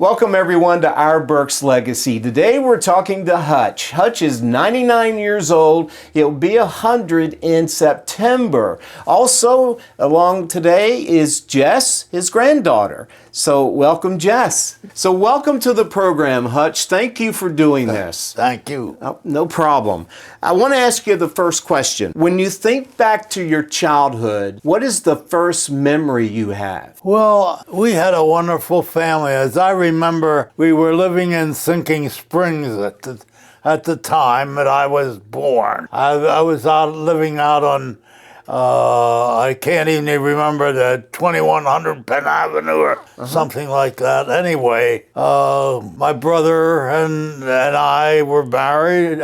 Welcome everyone to Our Berks Legacy. Today we're talking to Hutch. Hutch is 99 years old. He'll be 100 in September. Also along today is Jess, his granddaughter. So welcome, Jess. So welcome to the program, Hutch. Thank you for doing this. Thank you. Oh, no problem. I want to ask you the first question. When you think back to your childhood, what is the first memory you have? Well, we had a wonderful family. As I remember, we were living in Sinking Springs at the time that I was born. I was living out on, I can't even remember, the 2100 Penn Avenue or something like that. Anyway, my brother and I were married.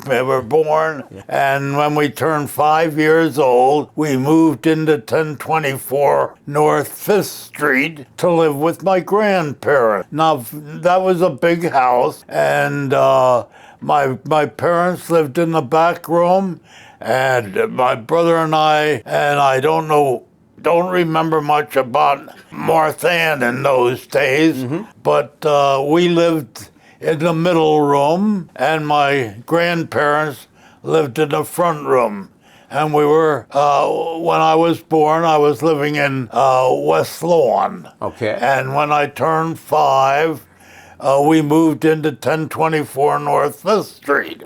We were born. Yeah. And when we turned 5 years old, we moved into 1024 North 5th Street to live with my grandparents. Now, that was a big house, and my parents lived in the back room, and my brother and I don't remember much about Martha Ann in those days, but we lived in the middle room, and my grandparents lived in the front room. And we were, when I was born, I was living in West Lawn. Okay. And when I turned 5, we moved into 1024 North 5th Street.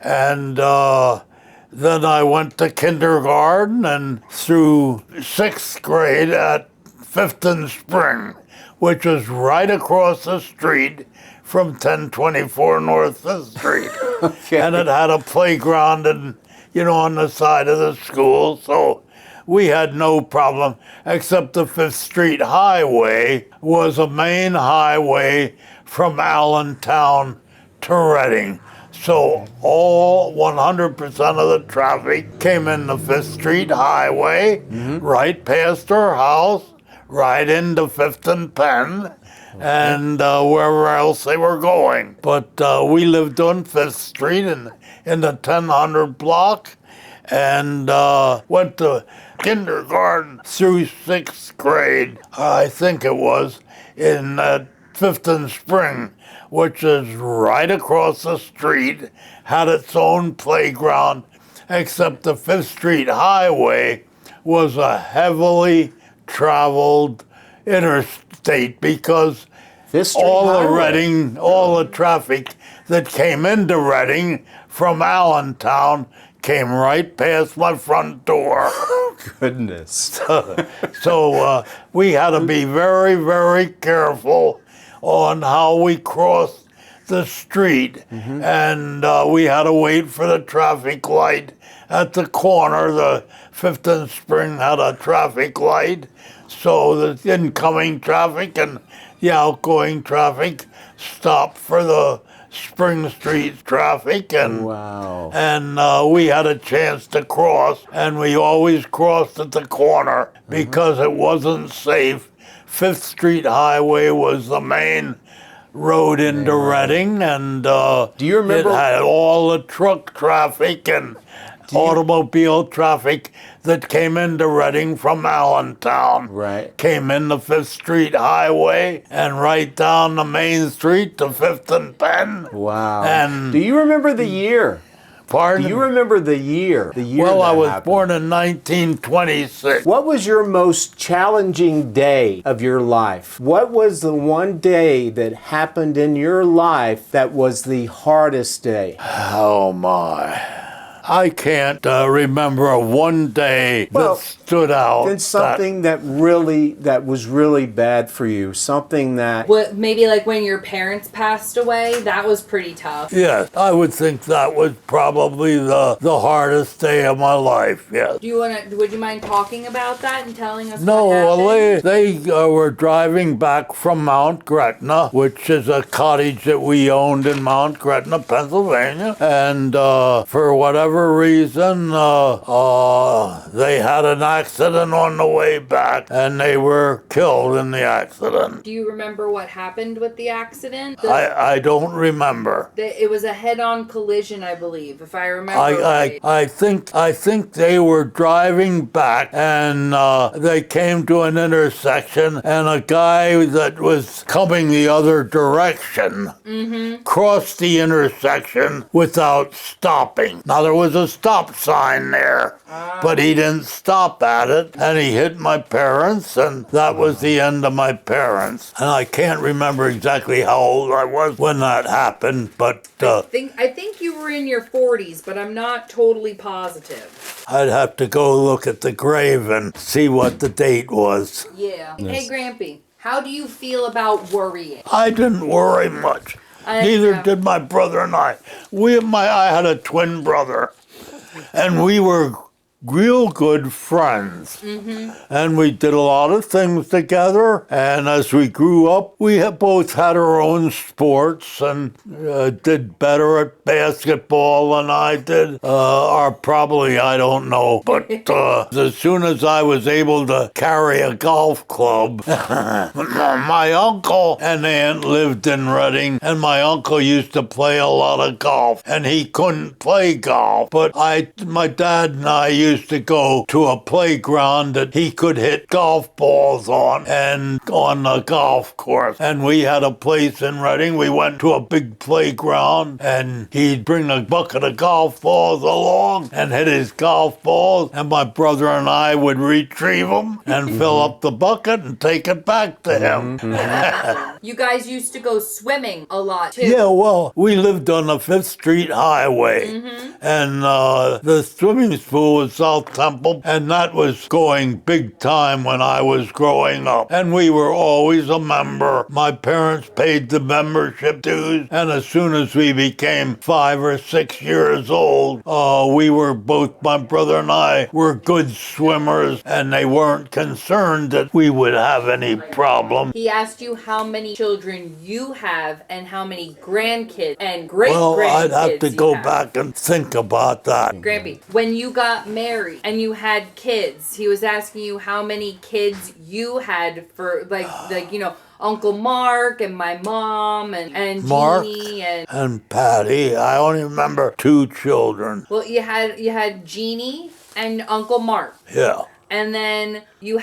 And then I went to kindergarten and through 6th grade at 5th and Spring, which was right across the street from 1024 North 5th Street. Okay. And it had a playground and, on the side of the school, so we had no problem, except the 5th Street Highway was a main highway from Allentown to Reading. So all 100% of the traffic came in the 5th Street Highway, right past our house, right into 5th and Penn, and wherever else they were going. But we lived on 5th Street in the 1000 block, and went to kindergarten through 6th grade, I think it was, in 5th and Spring, which is right across the street, had its own playground, except the 5th Street Highway was a heavily traveled interstate because all the traffic that came into Reading from Allentown came right past my front door. Goodness. So we had to be very, very careful on how we crossed the street. And we had to wait for the traffic light at the corner. The 5th and Spring had a traffic light, so the incoming traffic and the outgoing traffic stopped for the Spring Street traffic, and we had a chance to cross, and we always crossed at the corner because it wasn't safe. 5th Street Highway was the main road into Reading, and do you remember? It had all the truck traffic and automobile traffic that came into Reading from Allentown. Right. Came in the 5th Street Highway and right down the main street to 5th and Penn. Wow. And do you remember the year? Pardon? Do you remember the year? Well, I was happened? born in 1926. What was your most challenging day of your life? What was the one day that happened in your life that was the hardest day? Oh, my. I can't remember one day that stood out. Then something that was really bad for you. Something that... What, maybe like when your parents passed away? That was pretty tough. Yes, I would think that was probably the hardest day of my life, yes. Would you mind talking about that and telling us No, what happened? they were driving back from Mount Gretna, which is a cottage that we owned in Mount Gretna, Pennsylvania, and for whatever whatever reason, they had an accident on the way back, and they were killed in the accident. Do you remember what happened with the accident? I don't remember. It was a head-on collision, I believe, if I remember right. I think they were driving back, and they came to an intersection, and a guy that was coming the other direction crossed the intersection without stopping. Now there was a stop sign there, but he didn't stop at it, and he hit my parents, and that was the end of my parents. And I can't remember exactly how old I was when that happened, but I think you were in your 40s, but I'm not totally positive. I'd have to go look at the grave and see what the date was. Yeah. Hey, Grampy, how do you feel about worrying? I didn't worry much. Neither did my brother and I. I had a twin brother, and we were real good friends. And we did a lot of things together. And as we grew up, we both had our own sports and did better at basketball than I did. Or probably, I don't know. But as soon as I was able to carry a golf club, my uncle and aunt lived in Reading, and my uncle used to play a lot of golf, and he couldn't play golf. But my dad and I used to go to a playground that he could hit golf balls on, and on the golf course. And we had a place in Reading. We went to a big playground, and he'd bring a bucket of golf balls along and hit his golf balls, and my brother and I would retrieve them and fill up the bucket and take it back to him. You guys used to go swimming a lot, too. Yeah, well, we lived on the 5th Street Highway, and the swimming pool was South Temple, and that was going big time when I was growing up. And we were always a member. My parents paid the membership dues, and as soon as we became 5 or 6 years old, my brother and I were good swimmers, and they weren't concerned that we would have any problem. He asked you how many children you have and how many grandkids and great-grandkids Well, I'd have to go have. back and think about that. Grampy, when you got married and you had kids, he was asking you how many kids you had for, like Uncle Mark and my mom and Mark Jeannie and Patty. I only remember 2 children. Well, you had Jeannie and Uncle Mark. Yeah. And then you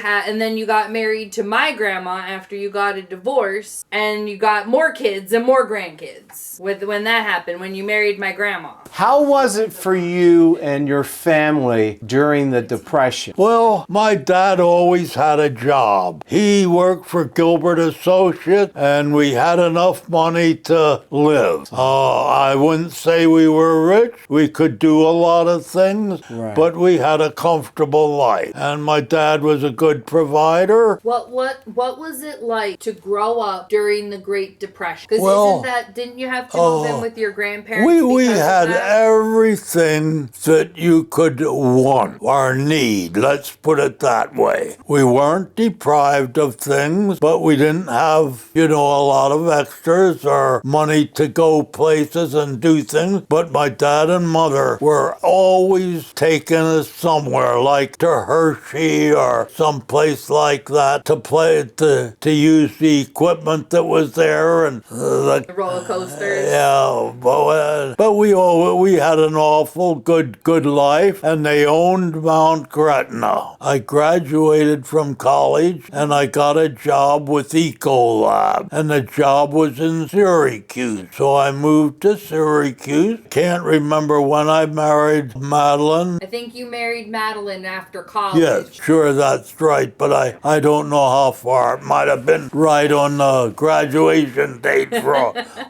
got married to my grandma after you got a divorce, and you got more kids and more grandkids when that happened, when you married my grandma. How was it for you and your family during the Depression? Well, my dad always had a job. He worked for Gilbert Associates, and we had enough money to live. I wouldn't say we were rich. We could do a lot of things, but we had a comfortable life. And my dad was a good provider. What was it like to grow up during the Great Depression? Because didn't you have to move in with your grandparents? We had everything that you could want or need. Let's put it that way. We weren't deprived of things, but we didn't have, a lot of extras or money to go places and do things. But my dad and mother were always taking us somewhere, like to Hershey or someplace like that, to use the equipment that was there and the roller coasters. Yeah, but we had an awful good life, and they owned Mount Gretna. I graduated from college, and I got a job with Ecolab, and the job was in Syracuse. So I moved to Syracuse. Can't remember when I married Madeline. I think you married Madeline after college. Yes, sure, that's right, but I don't know how far. It might have been right on the graduation date for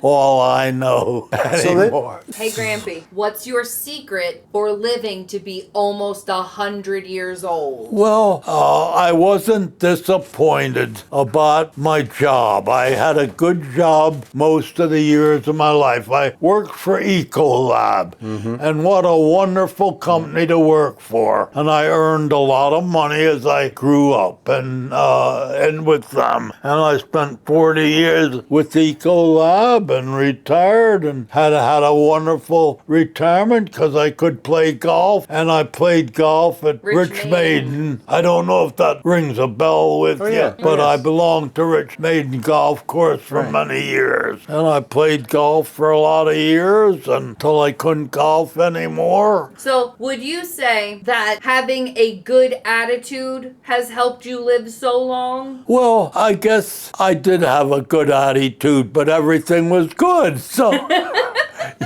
all I know anymore. Hey, Grampy, what's your secret for living to be almost 100 years old? Well, I wasn't disappointed about my job. I had a good job most of the years of my life. I worked for Ecolab, and what a wonderful company to work for. And I earned a lot lot of money as I grew up and with them. And I spent 40 years with Ecolab and retired and had a wonderful retirement because I could play golf. And I played golf at Rich Maiden. I don't know if that rings a bell with you, yeah. but Yes. I belonged to Rich Maiden Golf Course for many years. And I played golf for a lot of years until I couldn't golf anymore. So, would you say that having a good attitude has helped you live so long? Well, I guess I did have a good attitude, but everything was good. So,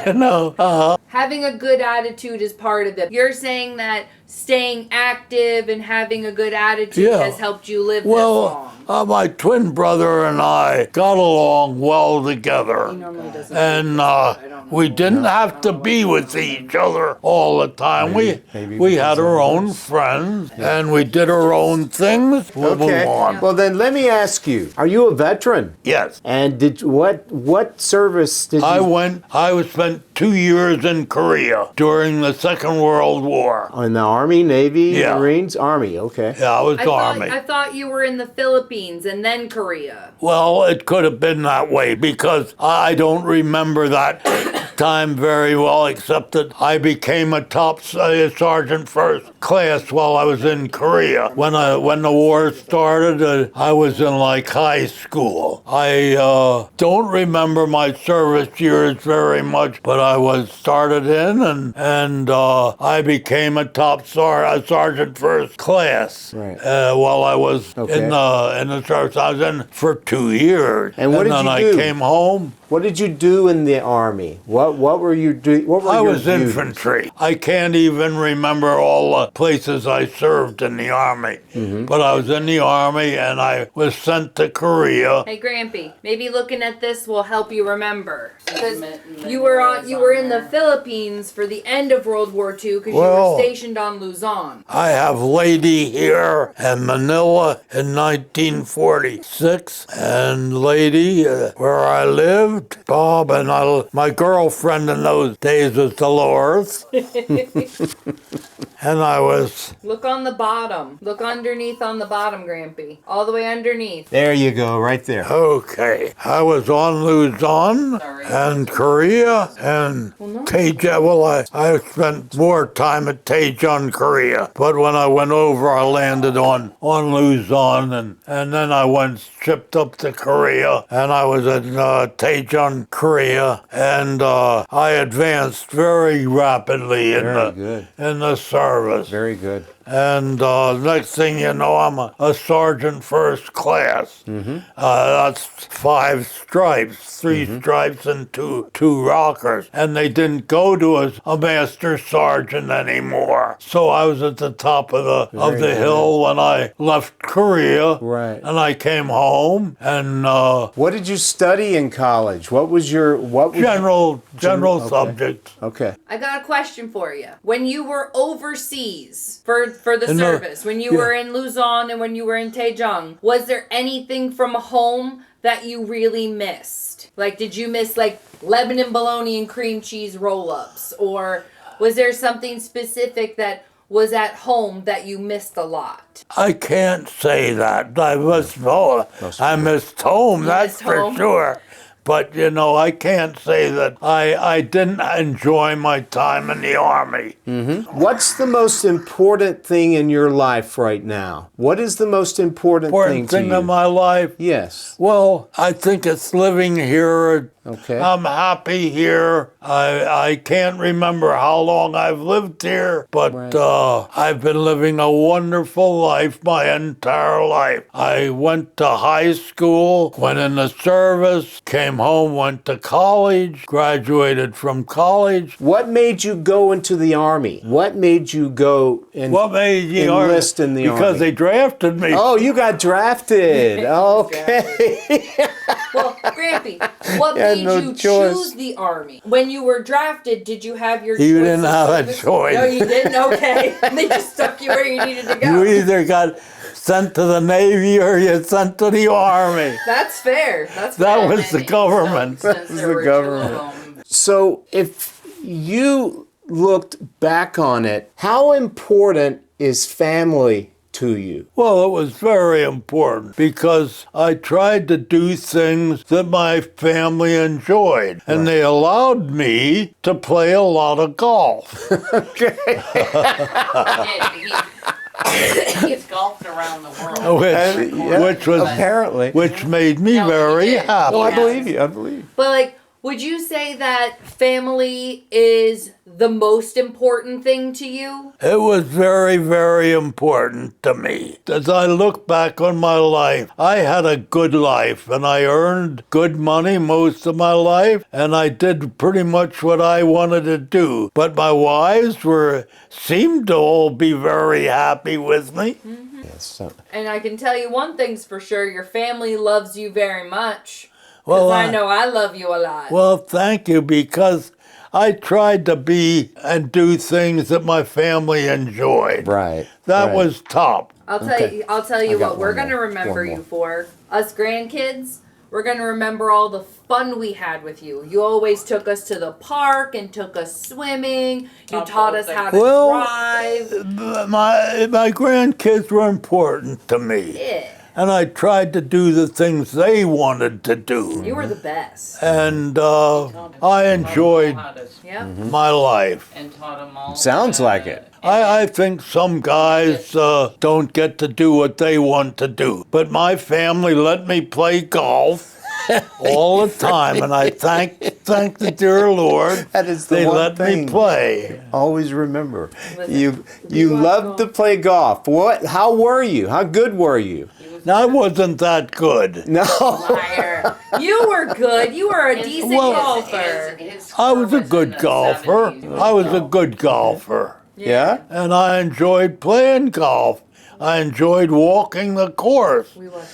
you know, Having a good attitude is part of it. You're saying that staying active and having a good attitude Yeah. has helped you live this well, long. my twin brother and I got along well together. He normally doesn't. And we didn't have to be with each other all the time. Maybe We had because our of own this. friends, and we did our own things. We'll Okay. move on. Well, then let me ask you: are you a veteran? Yes. And what service did you? I spent 2 years in Korea during the Second World War. In the Army, Navy, Yeah. Marines, Army. Okay. Yeah, I was Army. I thought you were in the Philippines and then Korea. Well, it could have been that way because I don't remember that time very well, except that I became a top sergeant first class while I was in Korea. When the war started, I was in like high school. I don't remember my service years very much, but I was started in and I became a top sergeant first class Right. while I was Okay. in the service. I was in for 2 years. And what did then you I do? came home. What did you do in the Army? What were you doing? What were I your was duties? infantry. I can't even remember all the places I served in the Army. Mm-hmm. But I was in the Army and I was sent to Korea. Hey, Grampy, maybe looking at this will help you remember. Because you were in the Philippines for the end of World War II because you Well- were stationed on Luzon. I have Lady here in Manila in 1946, and Lady where I lived, Bob, and my girlfriend in those days was Dolores. And I was, Look on the bottom. Look underneath on the bottom, Grampy. All the way underneath. There you go, right there. okay, I was on Luzon Sorry. and Korea and Daejeon. Well, I spent more time at Daejeon, Korea. But when I went over, I landed on Luzon and then I went shipped up to Korea and I was at Daejeon, Korea, and I advanced very rapidly in Very good. the service. Very good. And next thing you know, I'm a sergeant first class. That's 5 stripes, 3 stripes and two rockers. And they didn't go to a master sergeant anymore. So I was at the top of the good. hill when I left Korea. Right. And I came home and What did you study in college? What was general okay. subjects. Okay. I got a question for you. When you were overseas for the In the- service, when you were in Luzon and when you were in Daejeon, was there anything from home that you really missed? Like, did you miss like Lebanon bologna and cream cheese roll-ups, or was there something specific that was at home that you missed a lot? I can't say that. I missed home, that's missed for home? sure. But, you know, I can't say that I didn't enjoy my time in the Army. What's the most important thing in your life right now? What is the most important Important thing thing to you? in my life? Yes. Well, I think it's living here. Okay. I'm happy here. I can't remember how long I've lived here, but Right. I've been living a wonderful life my entire life. I went to high school, went in the service, came home, went to college, graduated from college. What made you go into the Army? What made you go and What made you enlist in the because Army? they drafted me. Oh, you got drafted. Okay. Well, Grampy, what You had made no you choice. choose the Army? When you were drafted, did you have your You choice didn't of have a service? choice. No, you didn't? Okay. They just stuck you where you needed to go. You either got sent to the Navy or you sent to the Army. That's fair. That's That fair. was And the then government. since That was there the were government. two of them. So, if you looked back on it, how important is family to you? Well, it was very important because I tried to do things that my family enjoyed, and they allowed me to play a lot of golf. He's golfed around the world. Which made me very happy. No, I believe you. I believe you. But like, would you say that family is the most important thing to you? It was very, very important to me. As I look back on my life, I had a good life and I earned good money most of my life and I did pretty much what I wanted to do. But my wives seemed to all be very happy with me. Mm-hmm. Yes. And I can tell you one thing's for sure, your family loves you very much. Well, I know I love you a lot. Well, thank you, because I tried to be and do things that my family enjoyed. Right. That was top. I'll tell you got what we're one going to more. remember One you more. for. Us grandkids, we're going to remember all the fun we had with you. You always took us to the park and took us swimming. You taught us how to drive. My grandkids were important to me. Yeah. And I tried to do the things they wanted to do. You were the best. And I enjoyed Yep. my life. And taught them all. Sounds like it. I think some guys don't get to do what they want to do. But my family let me play golf all the time, and I thank the dear Lord That is the they one let thing. me play. Always remember. Listen, You love loved to play golf. What? How were you? How good were you? Now, I wasn't that good. No. Liar. You were good. You were a decent Well, golfer. His I was a score in good the golfer. 70s. I was a good golfer. Yeah. And I enjoyed playing golf. I enjoyed walking the course.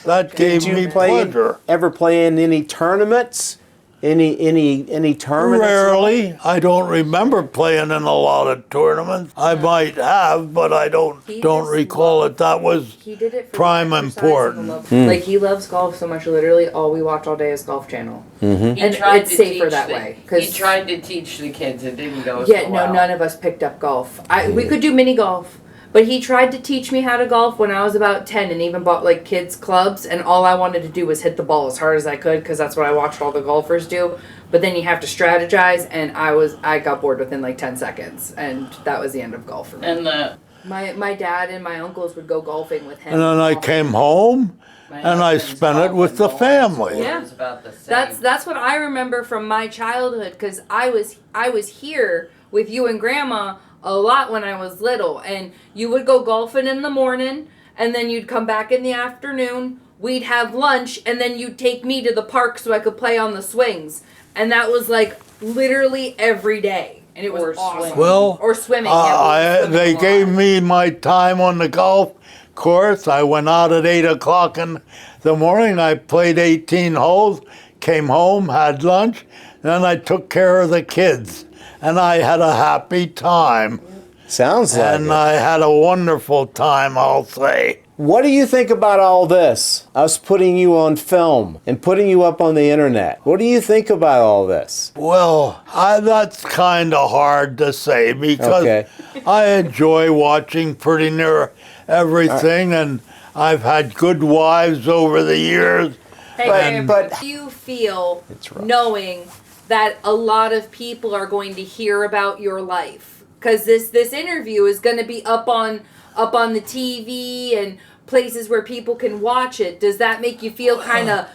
That gave Did you me pleasure. ever play in any tournaments? Any tournaments? Rarely. I don't remember playing in a lot of tournaments. I might have, but I don't just recall it. That was He did it for prime the exercise important. and the love. Like, he loves golf so much, literally all we watch all day is Golf Channel. He And tried it's to safer teach that the- way, He 'cause- tried to teach the kids. It didn't go Yeah, so no, well. none of us picked up golf. We could do mini golf, but he tried to teach me how to golf when I was about 10 and even bought like kids clubs, and all I wanted to do was hit the ball as hard as I could because that's what I watched all the golfers do. But then you have to strategize, and I got bored within like 10 seconds, and that was the end of golf for me. And the My dad and my uncles would go golfing with him. And then I came home my and I husband's spent it golf with and the bowling family. score Yeah. was about the same. That's what I remember from my childhood because I was here with you and Grandma a lot when I was little, and you would go golfing in the morning, and then you'd come back in the afternoon. We'd have lunch, and then you'd take me to the park so I could play on the swings, and that was like literally every day, and it was Or awesome. swimming. Well, Or swimming. Yeah, we would swim they a lot. gave me my time on the golf course. I went out at 8 o'clock in the morning. I played 18 holes, came home, had lunch, then I took care of the kids. And I had a happy time. Sounds like And it. I had a wonderful time, I'll say. What do you think about all this? Us putting you on film and putting you up on the internet. What do you think about all this? Well, that's kind of hard to say because Okay. I enjoy watching pretty near everything, and I've had good wives over the years. Hey, But- Graham, but- do you feel It's rough. knowing that a lot of people are going to hear about your life? Because this interview is going to be up on the TV and places where people can watch it. Does that make you feel kind of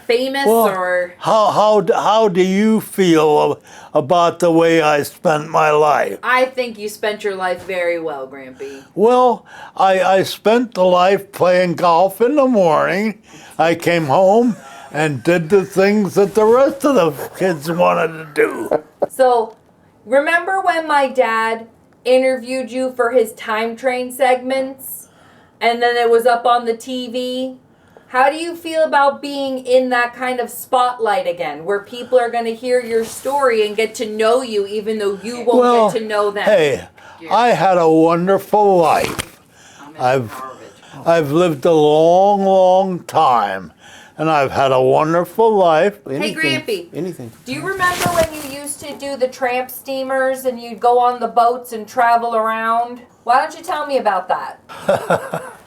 famous or? How do you feel about the way I spent my life? I think you spent your life very well, Grampy. Well, I spent the life playing golf in the morning. I came home and did the things that the rest of the kids wanted to do. So, remember when my dad interviewed you for his time train segments and then it was up on the TV? How do you feel about being in that kind of spotlight again where people are going to hear your story and get to know you even though you won't get to know them? Hey, I had a wonderful life. I've lived a long, long time, and I've had a wonderful life. Grampy. Anything. Do you remember when you used to do the tramp steamers and you'd go on the boats and travel around? Why don't you tell me about that?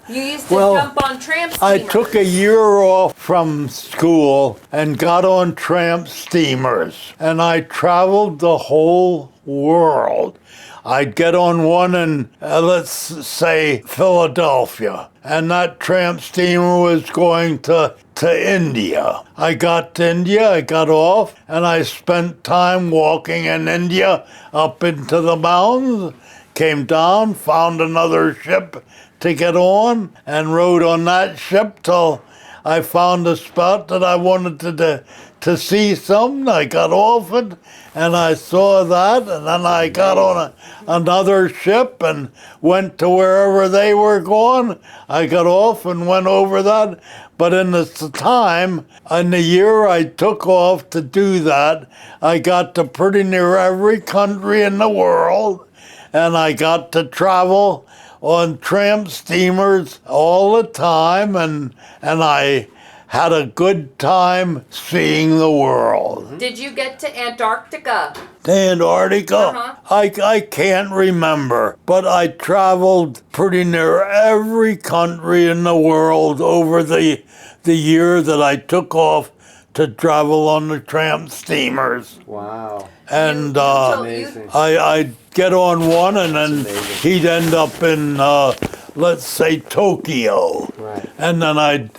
You used to Well, jump on tramp I steamers. took a year off from school and got on tramp steamers, and I traveled the whole world. I'd get on one in, let's say, Philadelphia, and that tramp steamer was going to India. I got to India, I got off, and I spent time walking in India up into the mountains, came down, found another ship to get on, and rode on that ship till I found a spot that I wanted to see something. I got off it, and I saw that, and then I got on another ship and went to wherever they were going. I got off and went over that. But in the time, in the year I took off to do that, I got to pretty near every country in the world, and I got to travel on tramp steamers all the time, and I had a good time seeing the world. Did you get to Antarctica? Antarctica? Uh-huh. I can't remember, but I traveled pretty near every country in the world over the year that I took off to travel on the tramp steamers. Wow. And Amazing. I'd get on one, and then he'd end up in, let's say, Tokyo. Right. And then I'd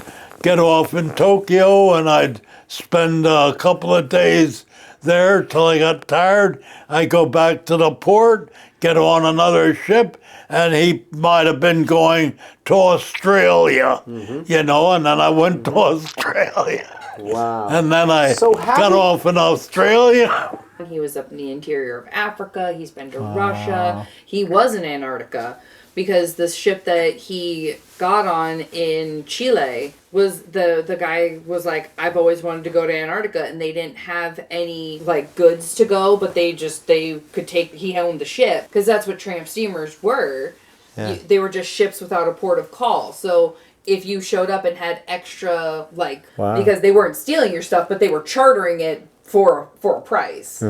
get off in Tokyo, and I'd spend a couple of days there till I got tired. I'd go back to the port, get on another ship, and he might have been going to Australia, you know, and then I went to Australia. Wow. And then I So how got did- off in Australia. He was up in the interior of Africa. He's been to Russia. He was in Antarctica because the ship that he got on in Chile was the guy was like, I've always wanted to go to Antarctica, and they didn't have any like goods to go, but they could take. He owned the ship because that's what tramp steamers were. Yeah. They were just ships without a port of call. So if you showed up and had extra, like, Wow. because they weren't stealing your stuff, but they were chartering it for a price.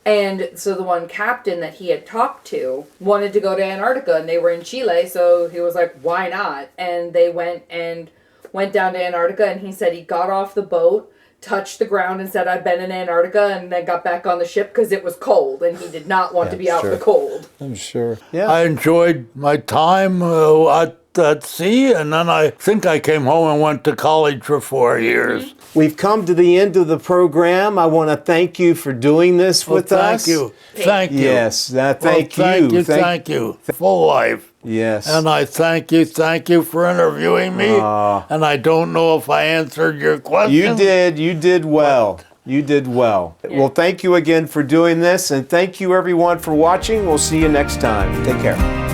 And so the one captain that he had talked to wanted to go to Antarctica, and they were in Chile, so he was like, why not? And they went down to Antarctica, and he said he got off the boat, touched the ground, and said, I've been in Antarctica, and then got back on the ship because it was cold, and he did not want to be out in the cold. I'm sure. Yeah. I enjoyed my time at sea, and then I think I came home and went to college for 4 years. We've come to the end of the program. I want to thank you for doing this with us. Thank you. Thank you. Yes, thank Well, you. Thank you. Full life. Yes. And I thank you for interviewing me. And I don't know if I answered your question. You did well. You did well. Well, thank you again for doing this, and thank you everyone for watching. We'll see you next time. Take care.